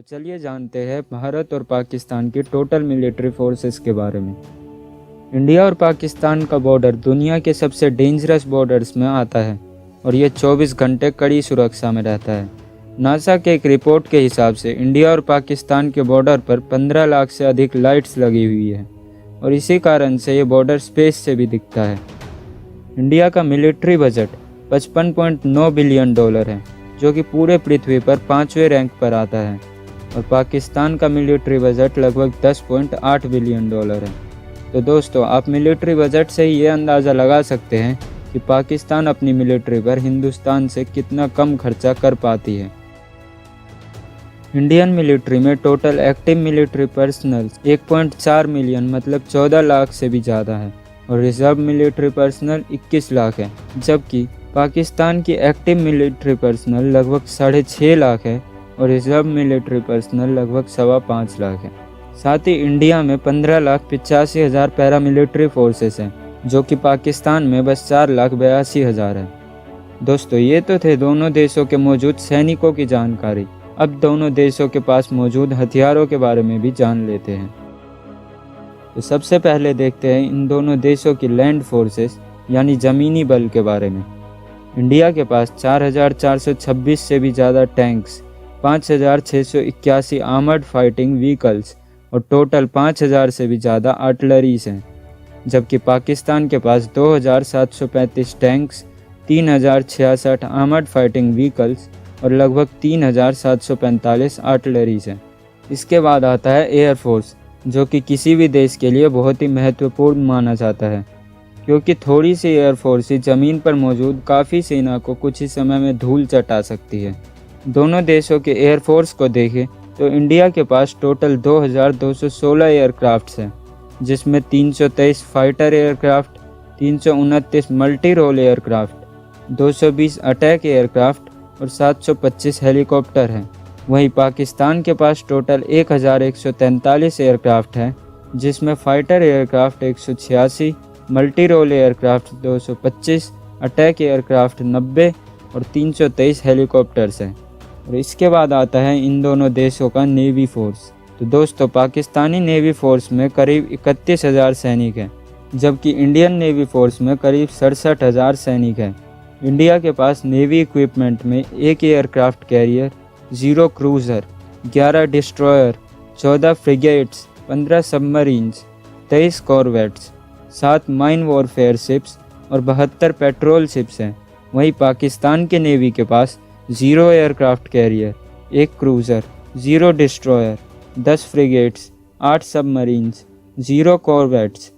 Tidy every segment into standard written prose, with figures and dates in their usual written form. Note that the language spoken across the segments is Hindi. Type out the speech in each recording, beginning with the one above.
तो चलिए जानते हैं भारत और पाकिस्तान की टोटल मिलिट्री फोर्सेस के बारे में। इंडिया और पाकिस्तान का बॉर्डर दुनिया के सबसे डेंजरस बॉर्डर्स में आता है और ये 24 घंटे कड़ी सुरक्षा में रहता है। नासा के एक रिपोर्ट के हिसाब से इंडिया और पाकिस्तान के बॉर्डर पर 15 लाख से अधिक लाइट्स लगी हुई है और इसी कारण से ये बॉर्डर स्पेस से भी दिखता है। इंडिया का मिलिट्री बजट 55.9 बिलियन डॉलर है, जो कि पूरे पृथ्वी पर 5वें रैंक पर आता है, और पाकिस्तान का मिलिट्री बजट लगभग 10.8 बिलियन डॉलर है। तो दोस्तों, आप मिलिट्री बजट से ही ये अंदाज़ा लगा सकते हैं कि पाकिस्तान अपनी मिलिट्री पर हिंदुस्तान से कितना कम खर्चा कर पाती है। इंडियन मिलिट्री में total active military personnel 1.4 million मतलब 14 लाख से भी ज़्यादा है और रिजर्व मिलिट्री पर्सनल 21 लाख है, जबकि पाकिस्तान की एक्टिव मिलिट्री पर्सनल लगभग 6.5 लाख है और रिजर्व मिलिट्री पर्सनल लगभग 5.25 लाख है। साथ ही इंडिया में 15,85,000 पैरामिलिट्री फोर्सेस हैं, जो कि पाकिस्तान में बस 4,82,000 है। दोस्तों, ये तो थे दोनों देशों के मौजूद सैनिकों की जानकारी। अब दोनों देशों के पास मौजूद हथियारों के बारे में भी जान लेते हैं। तो सबसे पहले देखते हैं इन दोनों देशों की लैंड फोर्सेस यानी ज़मीनी बल के बारे में। इंडिया के पास 4,426 से भी ज़्यादा टैंक्स, 5,681 आर्मर्ड फाइटिंग व्हीकल्स और टोटल 5,000 से भी ज़्यादा आर्टिलरीज हैं, जबकि पाकिस्तान के पास 2,735 टैंक्स, 3,066 आर्मर्ड फाइटिंग व्हीकल्स और लगभग 3,745 आर्टिलरीज हैं। इसके बाद आता है एयरफोर्स, जो कि किसी भी देश के लिए बहुत ही महत्वपूर्ण माना जाता है, क्योंकि थोड़ी सी एयरफोर्स ही ज़मीन पर मौजूद काफ़ी सेना को कुछ ही समय में धूल चटा सकती है। दोनों देशों के एयरफोर्स को देखें तो इंडिया के पास टोटल 2,216 एयरक्राफ्ट्स हैं, जिसमें 323 fighter aircraft, 329 multi role aircraft, 220 attack aircraft और 725 हेलीकॉप्टर हैं। वहीं पाकिस्तान के पास टोटल 1,143 एयरक्राफ्ट हैं, जिसमें fighter aircraft 186, multi role aircraft 225, attack aircraft 90 और 323 हेलीकॉप्टर्स हैं। और इसके बाद आता है इन दोनों देशों का नेवी फोर्स। तो दोस्तों, पाकिस्तानी नेवी फोर्स में करीब 31,000 सैनिक हैं, जबकि इंडियन नेवी फोर्स में करीब 67,000 सैनिक हैं। इंडिया के पास नेवी इक्विपमेंट में 1 aircraft carrier, 0 cruiser, 11 destroyer, 14 frigates, 15 submarines, 23 कॉरवेट्स, 7 mine warfare ships और 72 पेट्रोल शिप्स हैं। वहीं पाकिस्तान के नेवी के पास 0 aircraft carrier, 1 cruiser, 0 destroyer, 10 frigates, 8 submarines, 0 कॉरवेट्स,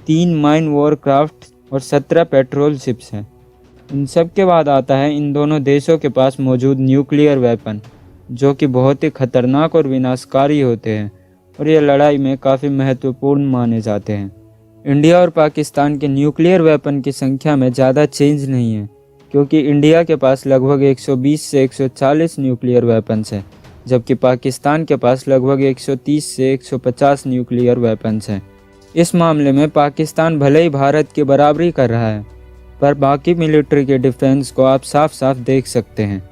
3 mine Warcraft और 17 पेट्रोल शिप्स हैं। इन सब के बाद आता है इन दोनों देशों के पास मौजूद न्यूक्लियर वेपन, जो कि बहुत ही खतरनाक और विनाशकारी होते हैं और ये लड़ाई में काफ़ी महत्वपूर्ण माने जाते हैं। इंडिया और पाकिस्तान के न्यूक्लियर वेपन की संख्या में ज़्यादा चेंज नहीं है, क्योंकि इंडिया के पास लगभग 120 से 140 न्यूक्लियर वेपन्स हैं, जबकि पाकिस्तान के पास लगभग 130 से 150 न्यूक्लियर वेपन्स हैं। इस मामले में पाकिस्तान भले ही भारत की बराबरी कर रहा है, पर बाकी मिलिट्री के डिफेंस को आप साफ साफ देख सकते हैं।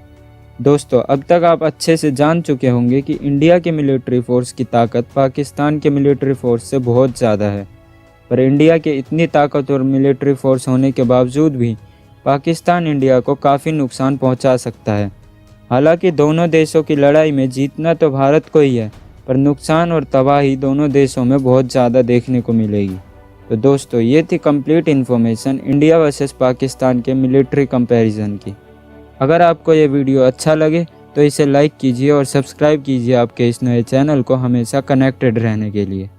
दोस्तों, अब तक आप अच्छे से जान चुके होंगे कि इंडिया के मिलिट्री फोर्स की ताकत पाकिस्तान के मिलिट्री फोर्स से बहुत ज़्यादा है, पर इंडिया के इतनी ताकतवर मिलिट्री फोर्स होने के बावजूद भी पाकिस्तान इंडिया को काफ़ी नुकसान पहुंचा सकता है। हालांकि दोनों देशों की लड़ाई में जीतना तो भारत को ही है, पर नुकसान और तबाही दोनों देशों में बहुत ज़्यादा देखने को मिलेगी। तो दोस्तों, ये थी complete information India versus Pakistan के मिलिट्री कंपैरिजन की। अगर आपको ये वीडियो अच्छा लगे तो इसे लाइक कीजिए और सब्सक्राइब कीजिए आपके इस नए चैनल को हमेशा कनेक्टेड रहने के लिए।